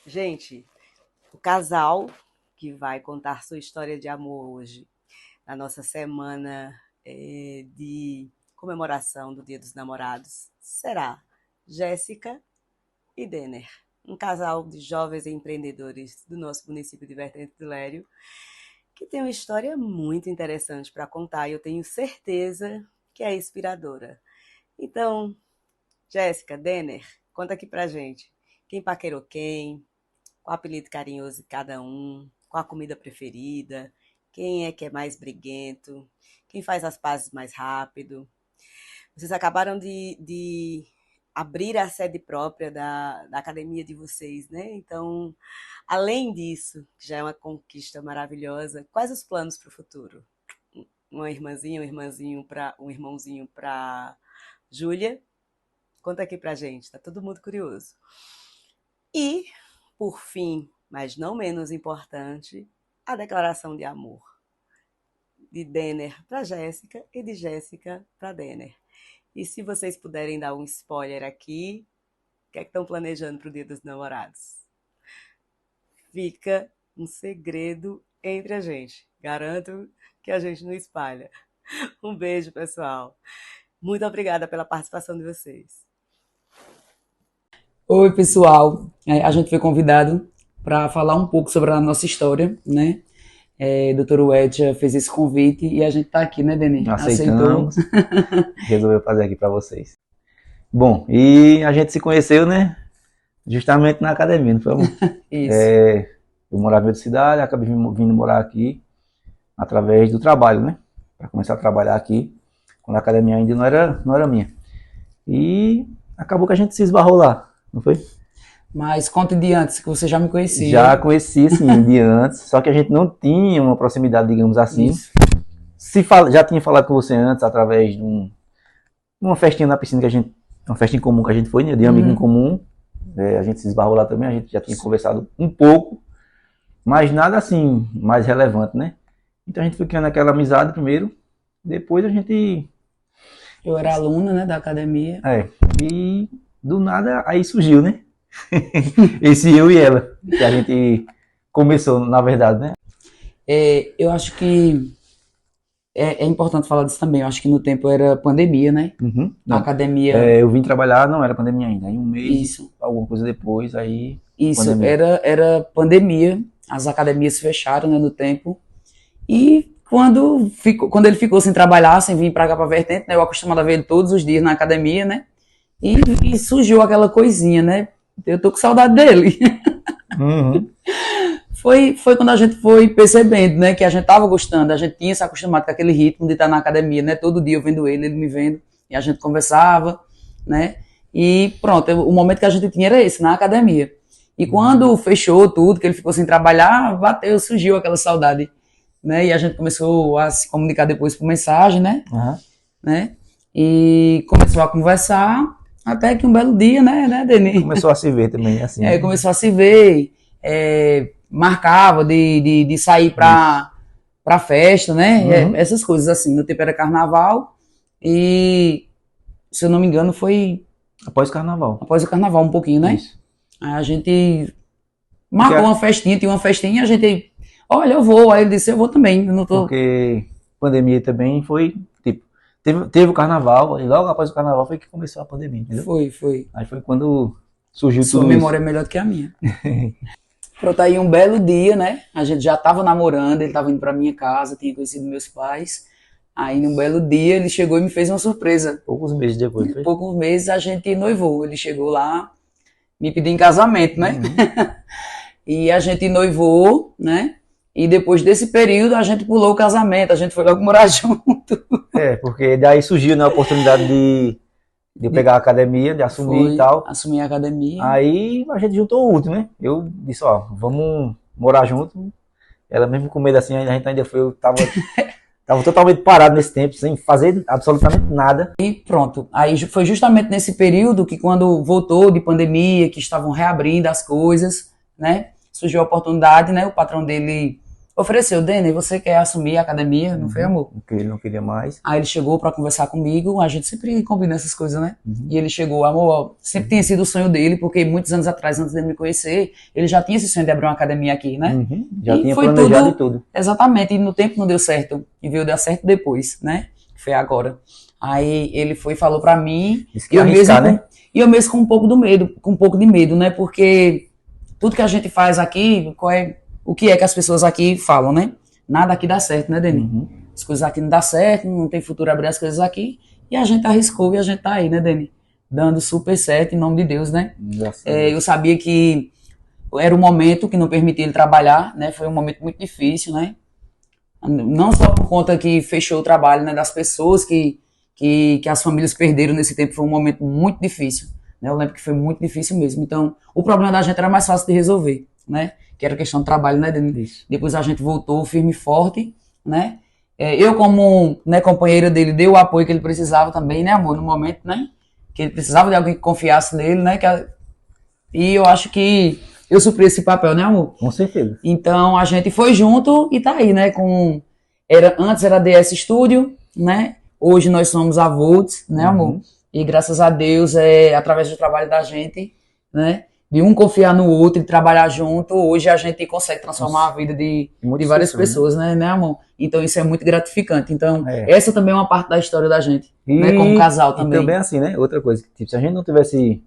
Gente, o casal que vai contar sua história de amor hoje, na nossa semana de comemoração do Dia dos Namorados, será Jéssica e Denner. Um casal de jovens empreendedores do nosso município de Vertente do Lério, que tem uma história muito interessante para contar e eu tenho certeza que é inspiradora. Então, Jéssica, Denner, conta aqui pra gente. Quem paquerou quem? Qual o apelido carinhoso de cada um? Qual a comida preferida? Quem é que é mais briguento? Quem faz as pazes mais rápido? Vocês acabaram de abrir a sede própria da academia de vocês, né? Então, além disso, que já é uma conquista maravilhosa, quais os planos para o futuro? Uma irmãzinha, um irmãozinho para Júlia? Conta aqui pra gente, tá todo mundo curioso. E, por fim, mas não menos importante, a declaração de amor de Denner para Jéssica e de Jéssica para Denner. E se vocês puderem dar um spoiler aqui, o que é que estão planejando para o Dia dos Namorados? Fica um segredo entre a gente. Garanto que a gente não espalha. Um beijo, pessoal. Muito obrigada pela participação de vocês. Oi, pessoal. A gente foi convidado para falar um pouco sobre a nossa história, né? Doutor Wedja fez esse convite e a gente está aqui, né, Deni? Aceitamos. Resolveu fazer aqui para vocês. Bom, e a gente se conheceu, né? Justamente na academia, não foi, amor? Isso. Eu morava em outra cidade, acabei vindo morar aqui através do trabalho, né? Para começar a trabalhar aqui, quando a academia ainda não era minha. E acabou que a gente se esbarrou lá, não foi? Mas conte de antes, que você já me conhecia. Já conheci, sim, de antes, só que a gente não tinha uma proximidade, digamos assim. Isso. Já tinha falado com você antes, através de uma festinha na piscina, uma festa em comum que a gente foi, né, de amigo em comum. A gente se esbarrou lá também, a gente já tinha conversado um pouco, mas nada assim, mais relevante, né? Então a gente foi criando aquela amizade primeiro, depois a gente... Eu era aluna, né, da academia. E do nada aí surgiu, né? Esse eu e ela, que a gente começou, na verdade, né? Eu acho que é importante falar disso também. Eu acho que no tempo era pandemia, né? Uhum. A academia. Eu vim trabalhar, não era pandemia ainda. Aí um mês, Isso. alguma coisa depois, aí. Isso, pandemia. era pandemia. As academias fecharam, né, no tempo. E quando ele ficou sem trabalhar, sem vir pra cá pra Vertente, né? Eu acostumado a ver ele todos os dias na academia, né? E surgiu aquela coisinha, né? Eu tô com saudade dele. Uhum. Foi quando a gente foi percebendo, né, que a gente tava gostando, a gente tinha se acostumado com aquele ritmo de estar na academia, né, todo dia eu vendo ele me vendo, e a gente conversava, né, e pronto, o momento que a gente tinha era esse, na academia. E quando fechou tudo, que ele ficou sem trabalhar, surgiu aquela saudade, né, e a gente começou a se comunicar depois por mensagem, né, Uhum. né, e começou a conversar, até que um belo dia, né, Denis? Começou a se ver também, assim. Começou a se ver, marcava de sair pra festa, né? Uhum. Essas coisas assim. No tempo era carnaval e, se eu não me engano, foi Após o carnaval. após o carnaval um pouquinho, né? Isso. Aí a gente marcou uma festinha, tinha uma festinha e a gente, olha, eu vou. Aí ele disse, eu vou também, eu não tô... Porque pandemia também foi, tipo, teve o carnaval, e logo após o carnaval foi que começou a pandemia, entendeu? Foi. Aí foi quando surgiu Sua tudo memória é melhor do que a minha. Pronto, aí um belo dia, né? A gente já tava namorando, ele tava indo pra minha casa, tinha conhecido meus pais. Aí num belo dia ele chegou e me fez uma surpresa. poucos meses depois. Em poucos meses a gente noivou. Ele chegou lá, me pediu em casamento, né? Uhum. E a gente noivou, né? E depois desse período a gente pulou o casamento, a gente foi logo morar junto. Porque daí surgiu, né, a oportunidade de eu pegar a academia, de assumir e tal. Assumir a academia. Aí a gente juntou o último, né? Eu disse, ó, vamos morar junto. Ela mesmo com medo assim, a gente ainda foi, eu tava totalmente parado nesse tempo, sem fazer absolutamente nada. E pronto, aí foi justamente nesse período que quando voltou de pandemia, que estavam reabrindo as coisas, né? Surgiu a oportunidade, né? O patrão dele ofereceu, Dene, você quer assumir a academia? Não foi, amor? Porque ele não queria mais. Aí ele chegou pra conversar comigo, a gente sempre combina essas coisas, né? Uhum. E ele chegou, amor, sempre tinha sido o sonho dele, porque muitos anos atrás, antes dele me conhecer, ele já tinha esse sonho de abrir uma academia aqui, né? Uhum. Já E tinha foi planejado e tudo. Exatamente, e no tempo não deu certo, e veio dar certo depois, né? Que foi agora. Aí ele foi e falou pra mim, Isso que é eu mesmo, arriscar, né? e eu mesmo com um pouco de medo, né? Porque tudo que a gente faz aqui, o que é que as pessoas aqui falam, né? Nada aqui dá certo, né, Deni? Uhum. As coisas aqui não dá certo, não tem futuro abrir as coisas aqui, e a gente arriscou e a gente tá aí, né, Deni? Dando super certo em nome de Deus, né? Eu sabia que era um momento que não permitia ele trabalhar, né? Foi um momento muito difícil, né? Não só por conta que fechou o trabalho, né, das pessoas que as famílias perderam nesse tempo, foi um momento muito difícil, né? Eu lembro que foi muito difícil mesmo. Então, o problema da gente era mais fácil de resolver, né? Que era questão de trabalho, né, Denis? Depois a gente voltou firme e forte, né? Eu, como, né, companheira dele, dei o apoio que ele precisava também, né, amor? No momento, né? Que ele precisava de alguém que confiasse nele, né? E eu acho que eu supri esse papel, né, amor? Com certeza. Então a gente foi junto e tá aí, né? Antes era a DS Studio, né? Hoje nós somos a Volts, né, amor? E graças a Deus, através do trabalho da gente, né? De um confiar no outro e trabalhar junto, hoje a gente consegue transformar a vida de várias pessoas, né, amor? Então isso é muito gratificante. Então, essa também é uma parte da história da gente, né? Como casal também. E também assim, né? Outra coisa, tipo, se a gente não tivesse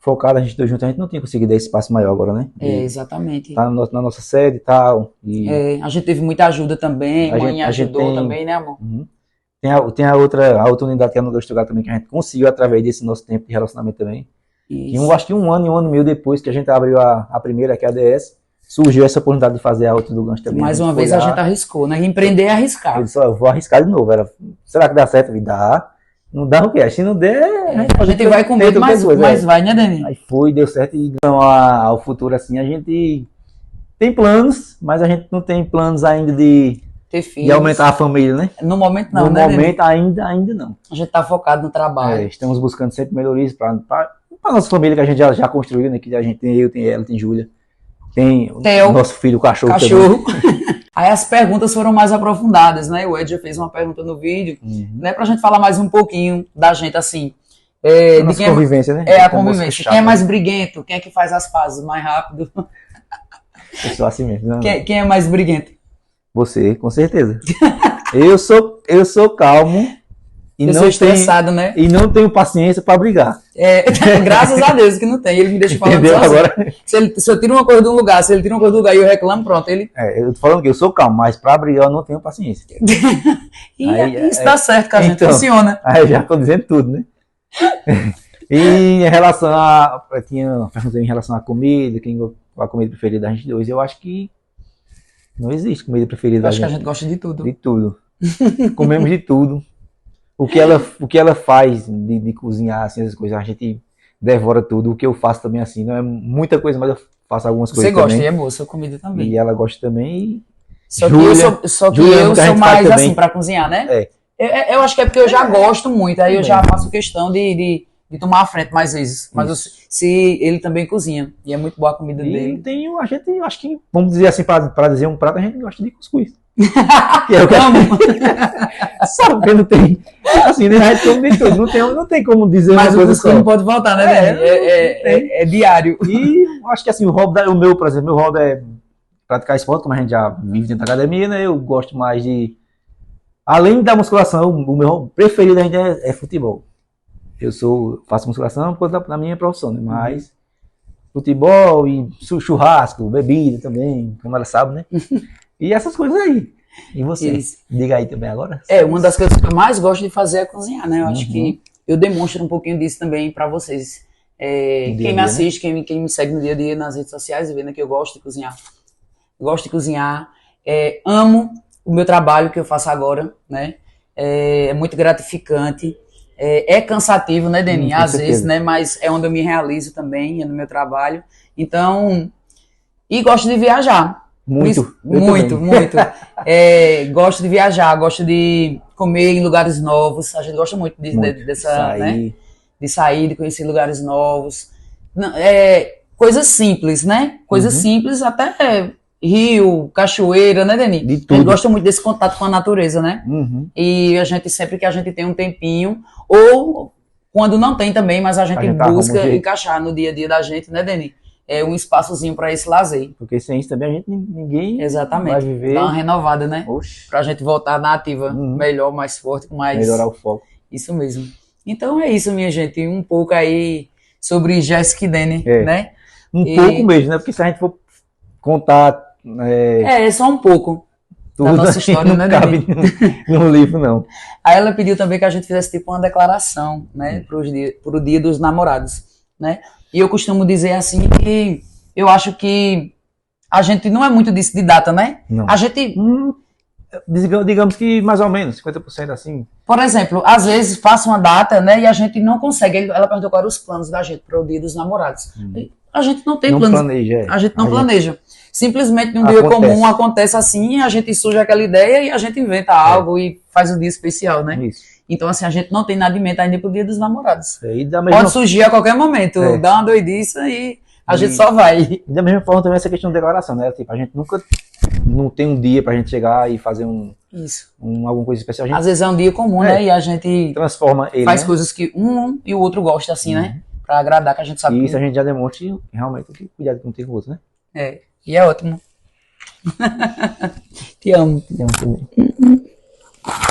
focado a gente dois juntos, a gente não tinha conseguido dar esse passo maior agora, né? Exatamente. Tá na nossa sede e tal. A gente teve muita ajuda também, a mãe ajudou também, né, amor? Uhum. Tem a outra unidade que é no Gostogá também, que a gente conseguiu através desse nosso tempo de relacionamento também. E acho que um ano e meio depois que a gente abriu a primeira, que é a DS, surgiu essa oportunidade de fazer a outra do Gancho também. Mais uma vez a gente arriscou, né? Empreender é arriscar. Eu disse, eu vou arriscar de novo. Será que dá certo? Dá. Não dá o quê? Se não der, a gente vai com medo, mas vai, né, Dani? Aí foi, deu certo. E então, ao futuro, assim, a gente tem planos, mas a gente não tem planos ainda de ter filhos. De aumentar a família, né? No momento não, no né? No momento ainda não. A gente tá focado no trabalho. Estamos buscando sempre melhorias para a nossa família que a gente já construiu, né? Que a gente tem eu, tem ela, tem Júlia. Tem o nosso filho, o cachorro. Aí as perguntas foram mais aprofundadas, né? O Ed já fez uma pergunta no vídeo, né? Pra gente falar mais um pouquinho da gente, assim. De quem convivência, né? A convivência. Quem é mais briguento? Quem é que faz as pazes mais rápido? Eu sou assim mesmo. Não. Quem é mais briguento? Você, com certeza. eu sou calmo. Eu sou estressado, né? E não tenho paciência pra brigar. Graças a Deus que não tem. Ele me deixa falando sozinho. Agora... Se eu tiro uma coisa de um lugar, se ele tira uma coisa do lugar e eu reclamo, pronto. Eu tô falando que eu sou calmo, mas pra brigar eu não tenho paciência. Isso dá certo, que a gente funciona. Aí eu já tô dizendo tudo, né? E em relação tinha perguntado em relação à comida, a comida preferida da gente dois, eu acho que não existe comida preferida da gente. Acho que a gente gosta de tudo. De tudo. Comemos de tudo. O que ela faz de cozinhar, assim, essas coisas, a gente devora tudo. O que eu faço também, assim, não é muita coisa, mas eu faço algumas coisas também. Você gosta, e é boa sua comida também. E ela gosta também. Só que eu sou mais, assim, pra cozinhar, né? Eu acho que é porque eu já gosto muito, aí eu já faço questão de tomar a frente mais vezes. Mas se ele também cozinha, e é muito boa a comida dele. A gente, acho que, vamos dizer assim, pra dizer um prato, a gente gosta de cuscuz. Sabe que não tem. Assim, né? A gente come de tudo. Não tem como dizer mas uma coisa só. Mas o não pode faltar, né, é diário. E acho que assim, o meu, por exemplo, meu hobby é praticar esporte, como a gente já vive dentro da academia, né? Eu gosto mais de. Além da musculação, o meu hobby preferido ainda é futebol. Faço musculação por conta da minha profissão, né? Mas futebol e churrasco, bebida também, como ela sabe, né? E essas coisas aí. E você? Diga aí também agora. Uma das coisas que eu mais gosto de fazer é cozinhar, né? Eu acho que eu demonstro um pouquinho disso também pra vocês. Quem me assiste, né? quem me segue no dia a dia nas redes sociais, vendo que eu gosto de cozinhar. Gosto de cozinhar. Amo o meu trabalho que eu faço agora, né? É muito gratificante. É cansativo, né, Deni? Às vezes, né? Mas é onde eu me realizo também, é no meu trabalho. Então, e gosto de viajar. Muito. Gosto de viajar, gosto de comer em lugares novos. A gente gosta muito dessa, né? De sair, de conhecer lugares novos. Coisas simples, né? Coisas simples, até rio, cachoeira, né, Deni? De A gente tudo. gosta muito desse contato com a natureza, né? Uhum. E a gente, sempre que a gente tem um tempinho, ou quando não tem também, mas a gente gente arruma um busca jeito. encaixar no dia a dia da gente, né, Deni? É um espaçozinho para esse lazer. Porque sem isso também a gente ninguém Exatamente. vai viver. Dá uma renovada, né? Oxe, Pra gente voltar na ativa melhor, mais forte, com mais... melhorar o foco. Isso mesmo. Então é isso, minha gente. Um pouco aí sobre Jéssica e Deni, É. né? Um E- pouco mesmo, né? Porque se a gente for contar É só um pouco. tudo, nossa aí história, não né, cabe no livro, não. Aí ela pediu também que a gente fizesse tipo uma declaração, né, pro dia dos namorados, né? E eu costumo dizer assim que eu acho que a gente não é muito disso de data, né? Não. A gente, Digamos que mais ou menos, 50% assim. por exemplo, às vezes passa uma data, né, e a gente não consegue. Ela perguntou quais eram os planos da gente para o dia dos namorados. A gente não tem Não planos. planeja. A gente não planeja. Simplesmente num dia Acontece. comum acontece assim, a gente surge aquela ideia e a gente inventa algo e faz um dia especial, né? Isso. Então, assim, a gente não tem nada em mente ainda pro dia dos namorados. E da mesma, Pode surgir a qualquer momento, É. dá uma doidice e a E- gente só vai. da mesma forma também essa questão de declaração, né? Tipo, a gente nunca não tem um dia pra gente chegar e fazer Isso. alguma coisa especial. A gente Às vezes é um dia comum, É. né? E a gente transforma ele, faz né? coisas que um e o outro gosta, assim, né? Pra agradar, que a gente sabe E isso a que gente já demonstra que realmente tem que cuidar de um com o outro, né? é. E é ótimo. Te amo. Tem um também.